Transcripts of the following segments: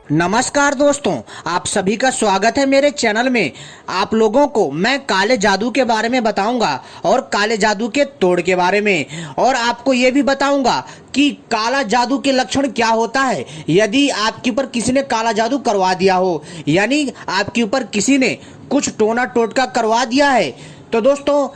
नमस्कार दोस्तों, आप सभी का स्वागत है मेरे चैनल में। आप लोगों को मैं काले जादू के बारे में बताऊंगा और काले जादू के तोड़ के बारे में, और आपको ये भी बताऊंगा कि काला जादू के लक्षण क्या होता है। यदि आपके ऊपर किसी ने काला जादू करवा दिया हो, यानी आपके ऊपर किसी ने कुछ टोना टोटका करवा दिया है, तो दोस्तों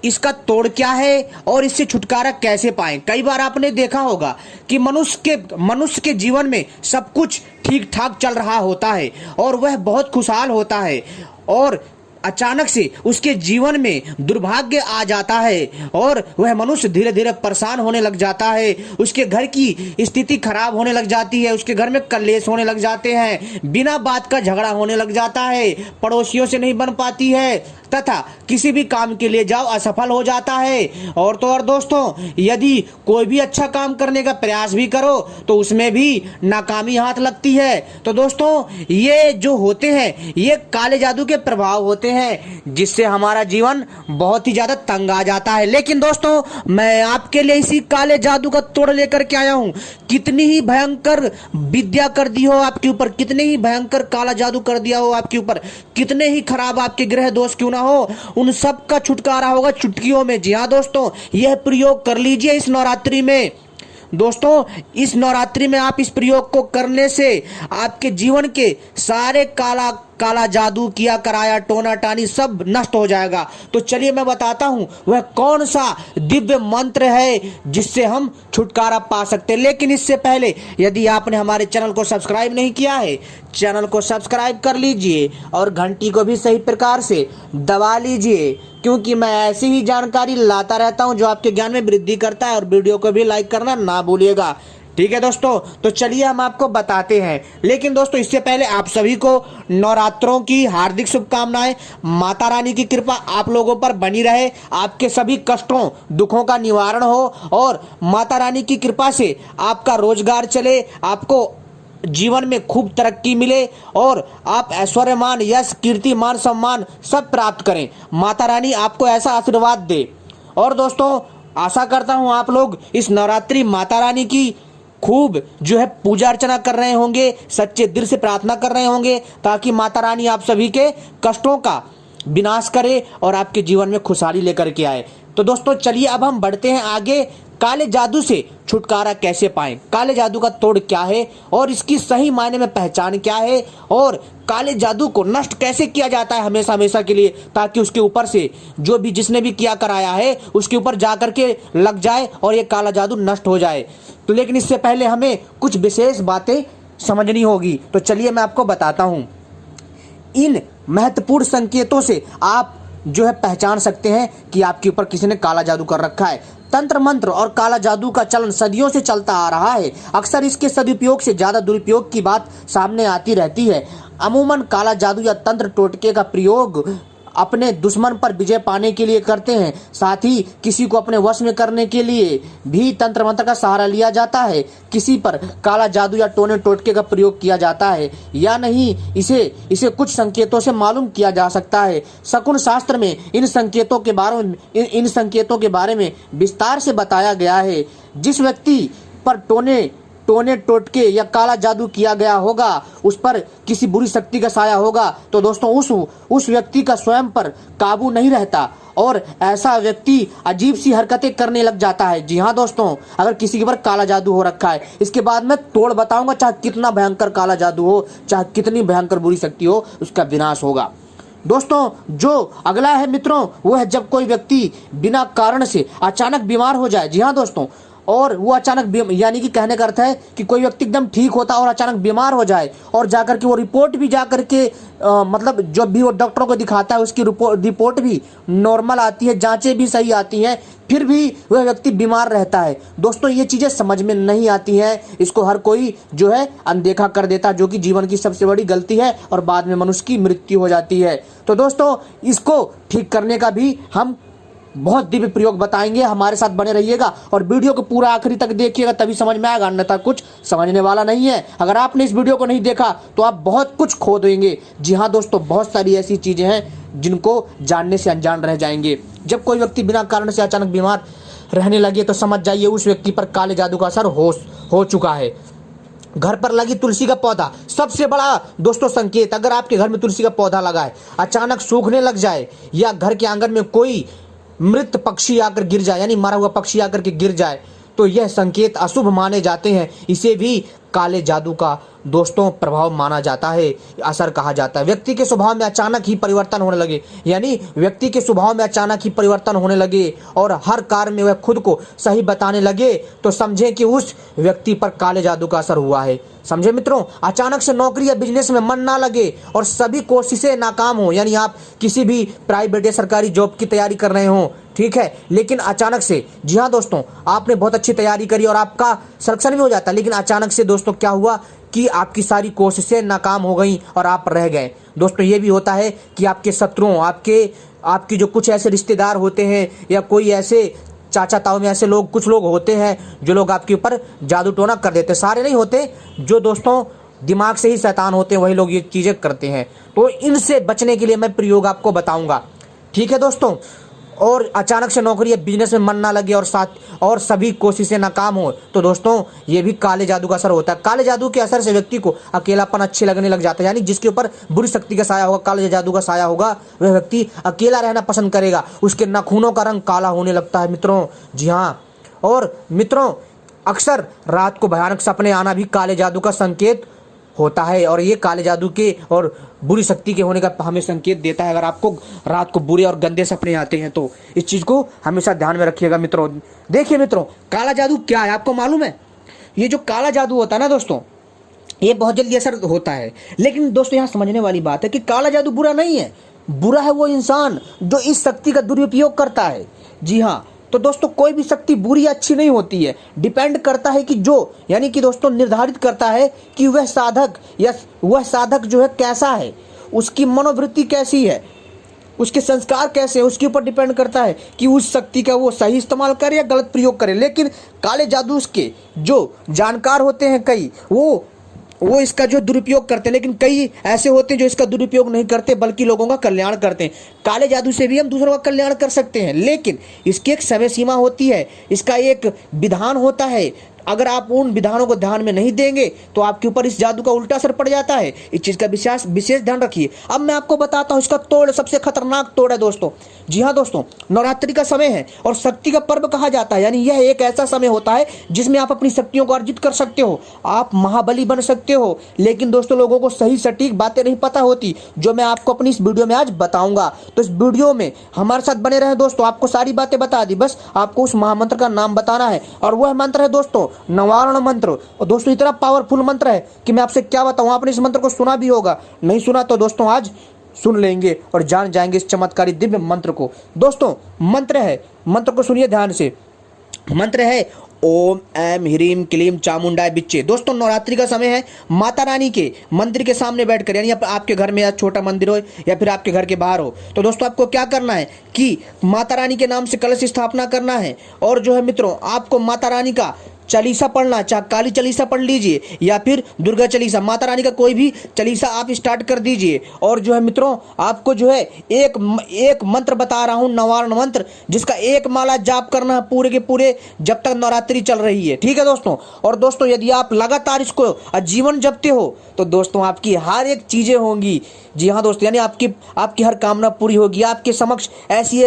इसका तोड़ क्या है और इससे छुटकारा कैसे पाएं। कई बार आपने देखा होगा कि मनुष्य के जीवन में सब कुछ ठीक ठाक चल रहा होता है और वह बहुत खुशहाल होता है, और अचानक से उसके जीवन में दुर्भाग्य आ जाता है और वह मनुष्य धीरे धीरे परेशान होने लग जाता है। उसके घर की स्थिति खराब होने लग जाती है, उसके घर में कलेश होने लग जाते हैं, बिना बात का झगड़ा होने लग जाता है, पड़ोसियों से नहीं बन पाती है, तथा किसी भी काम के लिए जाओ असफल हो जाता है। और तो और दोस्तों, यदि कोई भी अच्छा काम करने का प्रयास भी करो तो उसमें भी नाकामी हाथ लगती है। तो दोस्तों, ये जो होते हैं ये काले जादू के प्रभाव होते हैं, जिससे हमारा जीवन बहुत ही ज्यादा तंग आ जाता है। लेकिन दोस्तों, मैं आपके लिए इसी काले जादू का तोड़ लेकर के आया हूँ। कितनी ही भयंकर विद्या कर दी हो आपके ऊपर, कितने ही भयंकर काला जादू कर दिया हो आपके ऊपर, कितने ही खराब आपके ग्रह दोष क्यों ना हो, उन सब का छुटकारा होगा चुटकियों में। जी हाँ दोस्तों, यह प्रयोग कर लीजिए इस नवरात्रि में। दोस्तों, इस नवरात्रि में आप इस प्रयोग को करने से आपके जीवन के सारे काला जादू किया कराया टोना टानी सब नष्ट हो जाएगा। तो चलिए मैं बताता हूं वह कौन सा दिव्य मंत्र है जिससे हम छुटकारा पा सकते हैं। लेकिन इससे पहले यदि आपने हमारे चैनल को सब्सक्राइब नहीं किया है, चैनल को सब्सक्राइब कर लीजिए और घंटी को भी सही प्रकार से दबा लीजिए, क्योंकि मैं ऐसी ही जानकारी लाता रहता हूं जो आपके ज्ञान में वृद्धि करता है। और वीडियो को भी लाइक करना ना भूलिएगा, ठीक है दोस्तों। तो चलिए हम आपको बताते हैं। लेकिन दोस्तों, इससे पहले आप सभी को नवरात्रों की हार्दिक शुभकामनाएं। माता रानी की कृपा आप लोगों पर बनी रहे, आपके सभी कष्टों दुखों का निवारण हो, और माता रानी की कृपा से आपका रोजगार चले, आपको जीवन में खूब तरक्की मिले और आप ऐश्वर्यमान, यश, कीर्ति, मान, सम्मान सब प्राप्त करें। माता रानी आपको ऐसा आशीर्वाद दे। और दोस्तों, आशा करता हूं आप लोग इस नवरात्रि माता रानी की खूब जो है पूजा अर्चना कर रहे होंगे, सच्चे दिल से प्रार्थना कर रहे होंगे, ताकि माता रानी आप सभी के कष्टों का विनाश करे और आपके जीवन में खुशहाली लेकर के आए। तो दोस्तों, चलिए अब हम बढ़ते हैं आगे। काले जादू से छुटकारा कैसे पाएं, काले जादू का तोड़ क्या है और इसकी सही मायने में पहचान क्या है, और काले जादू को नष्ट कैसे किया जाता है हमेशा हमेशा के लिए, ताकि उसके ऊपर से जो भी जिसने भी किया कराया है उसके ऊपर जा करके लग जाए और ये काला जादू नष्ट हो जाए। तो लेकिन इससे पहले हमें कुछ विशेष बातें समझनी होगी। तो चलिए मैं आपको बताता हूं। इन महत्वपूर्ण संकेतों से आप जो है पहचान सकते हैं कि आपके ऊपर किसी ने काला जादू कर रखा है। तंत्र मंत्र और काला जादू का चलन सदियों से चलता आ रहा है। अक्सर इसके सदुपयोग से ज्यादा दुरुपयोग की बात सामने आती रहती है। अमूमन काला जादू या तंत्र टोटके का प्रयोग अपने दुश्मन पर विजय पाने के लिए करते हैं। साथ ही किसी को अपने वश में करने के लिए भी तंत्र मंत्र का सहारा लिया जाता है। किसी पर काला जादू या टोने टोटके का प्रयोग किया जाता है या नहीं, इसे कुछ संकेतों से मालूम किया जा सकता है। शकुन शास्त्र में इन संकेतों के बारे में विस्तार से बताया गया है। जिस व्यक्ति पर टोने टोटके या काला जादू किया गया होगा, उस पर किसी बुरी शक्ति का साया होगा। तो दोस्तों, उस व्यक्ति का स्वयं पर काबू नहीं रहता और ऐसा व्यक्ति अजीब सी हरकतें करने लग जाता है। जी हाँ दोस्तों, अगर किसी के ऊपर काला जादू हो रखा है, इसके बाद मैं तोड़ बताऊंगा। चाहे कितना भयंकर काला जादू हो, चाहे कितनी भयंकर बुरी शक्ति हो, उसका विनाश होगा। दोस्तों, जो अगला है मित्रों, वो है जब कोई व्यक्ति बिना कारण से अचानक बीमार हो जाए। जी हाँ दोस्तों, और वो अचानक यानी कि कहने का अर्थ है कि कोई व्यक्ति एकदम ठीक होता और अचानक बीमार हो जाए, और जाकर के वो रिपोर्ट भी जाकर के मतलब जब भी वो डॉक्टरों को दिखाता है उसकी रिपोर्ट भी नॉर्मल आती है, जांचें भी सही आती हैं, फिर भी वह व्यक्ति बीमार रहता है। दोस्तों, ये चीजें समझ में नहीं आती हैं, इसको हर कोई जो है अनदेखा कर देता है, जो कि जीवन की सबसे बड़ी गलती है और बाद में मनुष्य की मृत्यु हो जाती है। तो दोस्तों, इसको ठीक करने का भी हम बहुत दिव्य प्रयोग बताएंगे। हमारे साथ बने रहिएगा और वीडियो को पूरा आखिरी तक देखिएगा, तभी समझ में आएगा, अन्यथा कुछ समझने वाला नहीं है। अगर आपने इस वीडियो को नहीं देखा तो आप बहुत कुछ खो देंगे। जी हाँ दोस्तों, बहुत सारी ऐसी चीजें हैं जिनको जानने से अनजान रह जाएंगे। जब कोई व्यक्ति बिना कारण से अचानक बीमार रहने लगे तो समझ जाइए उस व्यक्ति पर काले जादू का असर हो चुका है। घर पर लगी तुलसी का पौधा सबसे बड़ा दोस्तों संकेत। अगर आपके घर में तुलसी का पौधा लगा है, अचानक सूखने लग जाए या घर के आंगन में कोई मृत पक्षी आकर गिर जाए, यानी मरा हुआ पक्षी आकर के गिर जाए, तो यह संकेत अशुभ माने जाते हैं। इसे भी काले जादू का दोस्तों प्रभाव माना जाता है, असर कहा जाता है। व्यक्ति के स्वभाव में अचानक ही परिवर्तन होने लगे, यानी व्यक्ति के स्वभाव में अचानक ही परिवर्तन होने लगे और हर कार्य में वह खुद को सही बताने लगे, तो समझें कि उस व्यक्ति पर काले जादू का असर हुआ है। समझे मित्रों, अचानक से नौकरी या बिजनेस में मन ना लगे और सभी कोशिशें नाकाम हो, यानी आप किसी भी प्राइवेट या सरकारी जॉब की तैयारी कर रहे हो, ठीक है, लेकिन अचानक से, जी हाँ दोस्तों, आपने बहुत अच्छी तैयारी करी और आपका सिलेक्शन भी हो जाता, लेकिन अचानक से दोस्तों क्या हुआ कि आपकी सारी कोशिशें नाकाम हो गई और आप रह गए। दोस्तों ये भी होता है कि आपके शत्रुओं, आपकी जो कुछ ऐसे रिश्तेदार होते हैं या कोई ऐसे चाचा ताऊ में ऐसे लोग, कुछ लोग होते हैं जो लोग आपके ऊपर जादू टोना कर देते। सारे नहीं होते, जो दोस्तों दिमाग से ही शैतान होते हैं वही लोग ये चीज़ें करते हैं। तो इनसे बचने के लिए मैं प्रयोग आपको बताऊंगा, ठीक है दोस्तों। और अचानक से नौकरी या बिजनेस में मन ना लगे और सभी कोशिशें नाकाम हो, तो दोस्तों ये भी काले जादू का असर होता है। काले जादू के असर से व्यक्ति को अकेलापन अच्छे लगने लग जाता है, यानी जिसके ऊपर बुरी शक्ति का साया होगा, काले जादू का साया होगा, वह व्यक्ति अकेला रहना पसंद करेगा। उसके नाखूनों का रंग काला होने लगता है मित्रों, जी हाँ। और मित्रों अक्सर रात को भयानक सपने आना भी काले जादू का संकेत होता है, और ये काले जादू के और बुरी शक्ति के होने का हमें संकेत देता है। अगर आपको रात को बुरे और गंदे सपने आते हैं तो इस चीज़ को हमेशा ध्यान में रखिएगा मित्रों। देखिए मित्रों, काला जादू क्या है आपको मालूम है? ये जो काला जादू होता है ना दोस्तों, ये बहुत जल्दी असर होता है, लेकिन दोस्तों यहाँ समझने वाली बात है कि काला जादू बुरा नहीं है। बुरा है वो इंसान जो इस शक्ति का दुरुपयोग करता है। जी हाँ, तो दोस्तों कोई भी शक्ति बुरी या अच्छी नहीं होती है, डिपेंड करता है कि जो, यानी कि दोस्तों निर्धारित करता है कि वह साधक जो है कैसा है, उसकी मनोवृत्ति कैसी है, उसके संस्कार कैसे हैं, उसके ऊपर डिपेंड करता है कि उस शक्ति का वो सही इस्तेमाल करे या गलत प्रयोग करे। लेकिन काले जादू के जो जानकार होते हैं कई, वो इसका जो दुरुपयोग करते हैं, लेकिन कई ऐसे होते हैं जो इसका दुरुपयोग नहीं करते बल्कि लोगों का कल्याण करते हैं। काले जादू से भी हम दूसरों का कल्याण कर सकते हैं, लेकिन इसकी एक समय सीमा होती है, इसका एक विधान होता है। अगर आप उन विधानों को ध्यान में नहीं देंगे तो आपके ऊपर इस जादू का उल्टा असर पड़ जाता है। इस चीज़ का विशेष ध्यान रखिए। अब मैं आपको बताता हूँ इसका तोड़, सबसे खतरनाक तोड़ है दोस्तों। जी हाँ दोस्तों, नवरात्रि का समय है और शक्ति का पर्व कहा जाता है, यानी यह एक ऐसा समय होता है जिसमें आप अपनी शक्तियों को अर्जित कर सकते हो, आप महाबली बन सकते हो। लेकिन दोस्तों लोगों को सही सटीक बातें नहीं पता होती, जो मैं आपको अपनी इस वीडियो में आज बताऊंगा। तो इस वीडियो में हमारे साथ बने रहे दोस्तों, आपको सारी बातें बता दी, बस आपको उस महामंत्र का नाम बताना है, और वह मंत्र है दोस्तों नवारण मंत्र। और दोस्तों इतना पावरफुल मंत्र है कि मैं आपसे क्या बताऊं, आपने इस मंत्र को सुना भी होगा, नहीं सुना तो दोस्तों आज सुन लेंगे और जान जाएंगे इस चमत्कारी दिव्य मंत्र को। दोस्तों मंत्र को सुनिए ध्यान से। मंत्र है ओम ऐम ह्रीम क्लीम चामुंडाय बिच्चे। दोस्तों नवरात्रि का समय है, माता रानी के मंदिर के सामने बैठकर, यानी आपके घर में या छोटा मंदिर हो या फिर आपके घर के बाहर हो, तो दोस्तों आपको क्या करना है कि माता रानी के नाम से कलश स्थापना करना है। और जो है मित्रों, आपको माता रानी का चालीसा पढ़ना, चाहे काली चालीसा पढ़ लीजिए या फिर दुर्गा चालीसा, माता रानी का कोई भी चालीसा आप स्टार्ट कर दीजिए। और जो है मित्रों, आपको जो है एक मंत्र बता रहा हूं, नवारण मंत्र, जिसका एक माला जाप करना है पूरे के पूरे जब तक नवरात्रि चल रही है, ठीक है दोस्तों। और दोस्तों यदि आप लगातार इसको आजीवन जपते हो तो दोस्तों आपकी हर एक चीजें होंगी। जी हाँ दोस्तों, यानी आपकी हर कामना पूरी होगी, आपके समक्ष ऐसी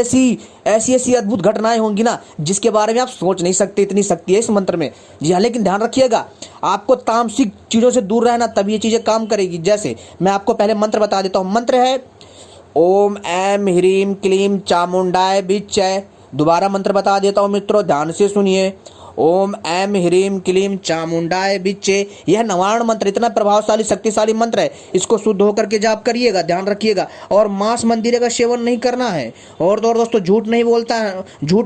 ऐसी अद्भुत घटनाएं होंगी ना, जिसके बारे में आप सोच नहीं सकते, इतनी शक्ति है इस मंत्र में। जी हाँ, लेकिन ध्यान रखिएगा, आपको तामसिक चीज़ों से दूर रहना, तब ये चीज़ें काम करेगी। जैसे मैं आपको पहले मंत्र बता देता हूँ। मंत्र है ओम ऐम ह्रीम क्लीम चामुंडाय बिच्चय। दोबारा मंत्र बता देता हूँ मित्रों, ध्यान से सुनिए। ओम ऐम ह्रीम क्लीम चामुंडाय बिच्चे। यह नवारण मंत्र इतना प्रभावशाली शक्तिशाली मंत्र है, इसको शुद्ध होकर के जाप करिएगा, ध्यान रखिएगा। और मांस मंदिरे का सेवन नहीं करना है, और तो और दोस्तों झूठ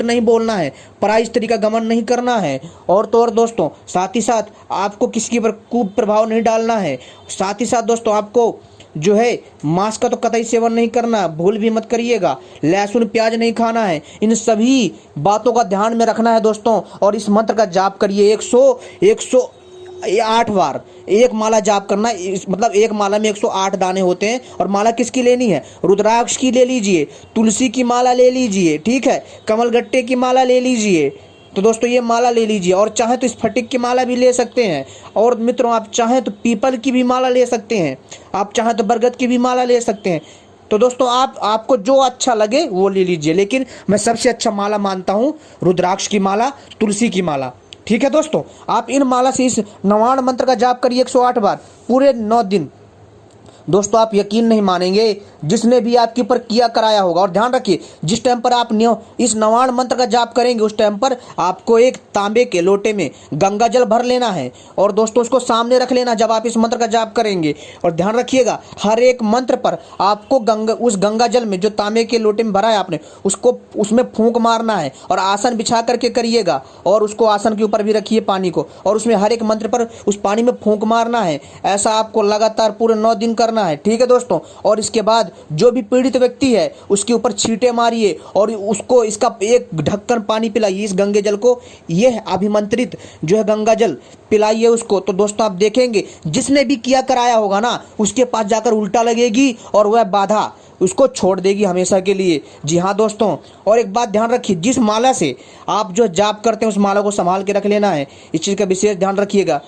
नहीं बोलना है, पराई स्त्री का गमन नहीं करना है, और तो और दोस्तों साथ ही साथ आपको किसी पर कुप्रभाव नहीं डालना है। साथ ही साथ दोस्तों आपको जो है मांस का तो कतई सेवन नहीं करना, भूल भी मत करिएगा। लहसुन प्याज नहीं खाना है, इन सभी बातों का ध्यान में रखना है दोस्तों। और इस मंत्र का जाप करिए 108 बार। एक माला जाप करना, मतलब एक माला में 108 दाने होते हैं। और माला किसकी लेनी है? रुद्राक्ष की ले लीजिए, तुलसी की माला ले लीजिए, ठीक है, कमलगट्टे की माला ले लीजिए, तो दोस्तों ये माला ले लीजिए, और चाहे तो स्फटिक की माला भी ले सकते हैं, और मित्रों आप चाहें तो पीपल की भी माला ले सकते हैं, आप चाहें तो बरगद की भी माला ले सकते हैं। तो दोस्तों आपको जो अच्छा लगे वो ले लीजिए, लेकिन मैं सबसे अच्छा माला मानता हूँ रुद्राक्ष की माला, तुलसी की माला। ठीक है दोस्तों, आप इन माला से इस नवाण मंत्र का जाप करिए 108 बार पूरे 9 दिन। दोस्तों आप यकीन नहीं मानेंगे, जिसने भी आपके ऊपर किया कराया होगा। और ध्यान रखिए, जिस टाइम पर आप इस नवाण मंत्र का जाप करेंगे उस टाइम पर आपको एक तांबे के लोटे में गंगा जल भर लेना है, और दोस्तों उसको सामने रख लेना जब आप इस मंत्र का जाप करेंगे। और ध्यान रखिएगा, हर एक मंत्र पर आपको उस गंगा जल में जो तांबे के लोटे में भरा है आपने, उसको उसमें फूंक मारना है, और आसन बिछा करके करिएगा, और उसको आसन के ऊपर भी रखिए पानी को, और उसमें हर एक मंत्र पर उस पानी में फूंक मारना है। ऐसा आपको लगातार पूरे 9 दिन करना है। ठीक है दोस्तों, और इसके बाद जो भी पीड़ित व्यक्ति है उसके ऊपर छींटे मारिए, और उसको इसका एक ढक्कन पानी पिलाइए, इस गंगे जल को, यह अभिमंत्रित जो है गंगा जल पिलाइए उसको। तो दोस्तों आप देखेंगे जिसने भी किया कराया होगा ना, उसके पास जाकर उल्टा लगेगी और वह बाधा उसको छोड़ देगी हमेशा के लिए। जी हाँ दोस्तों, और एक बात ध्यान रखिए, जिस माला से आप जो जाप करते हैं उस माला को संभाल के रख लेना है, इस चीज़ का विशेष ध्यान रखिएगा।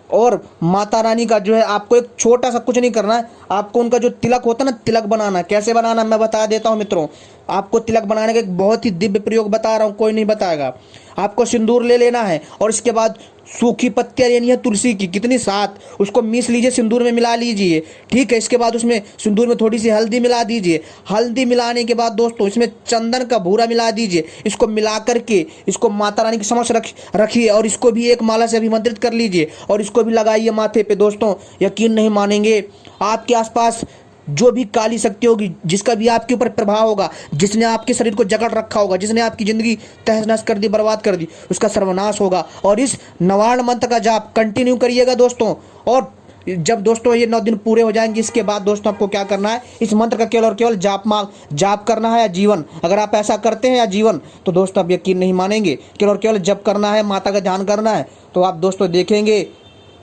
और माता रानी का जो है आपको एक छोटा सा कुछ नहीं करना है, आपको उनका जो तिलक होता है ना, तिलक बनाना। कैसे बनाना मैं बता देता हूँ मित्रों, आपको तिलक बनाने का एक बहुत ही दिव्य प्रयोग बता रहा हूँ, कोई नहीं बताएगा। आपको सिंदूर ले लेना है, और इसके बाद सूखी पत्तियाँ लेनी है तुलसी की, कितनी 7, उसको मीस लीजिए, सिंदूर में मिला लीजिए। ठीक है, इसके बाद उसमें सिंदूर में थोड़ी सी हल्दी मिला दीजिए। हल्दी मिलाने के बाद दोस्तों इसमें चंदन का भूरा मिला दीजिए। इसको मिला करके इसको माता रानी के समक्ष रखिए, और इसको भी एक माला से अभिमंत्रित कर लीजिए, और इसको भी लगाइए माथे पे। दोस्तों यकीन नहीं मानेंगे, आपके आसपास जो भी काली शक्ति होगी, जिसका भी आपके ऊपर प्रभाव होगा, जिसने आपके शरीर को जकड़ रखा होगा, जिसने आपकी जिंदगी तहस नहस कर दी, बर्बाद कर दी, उसका सर्वनाश होगा। और इस नवाण मंत्र का जाप कंटिन्यू करिएगा दोस्तों। और जब दोस्तों ये 9 दिन पूरे हो जाएंगे, इसके बाद दोस्तों आपको क्या करना है, इस मंत्र का केवल और केवल जाप करना है या जीवन। अगर आप ऐसा करते हैं या जीवन, तो दोस्तों आप यकीन नहीं मानेंगे, केवल और केवल जप करना है, माता का ध्यान करना है, तो आप दोस्तों देखेंगे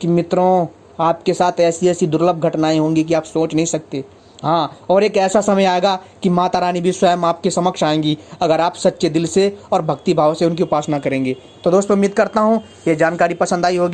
कि मित्रों आपके साथ ऐसी ऐसी दुर्लभ घटनाएं होंगी कि आप सोच नहीं सकते। हाँ, और एक ऐसा समय आएगा कि माता रानी भी स्वयं आपके समक्ष आएंगी, अगर आप सच्चे दिल से और भक्ति भाव से उनकी उपासना करेंगे। तो दोस्तों उम्मीद करता हूँ ये जानकारी पसंद आई होगी।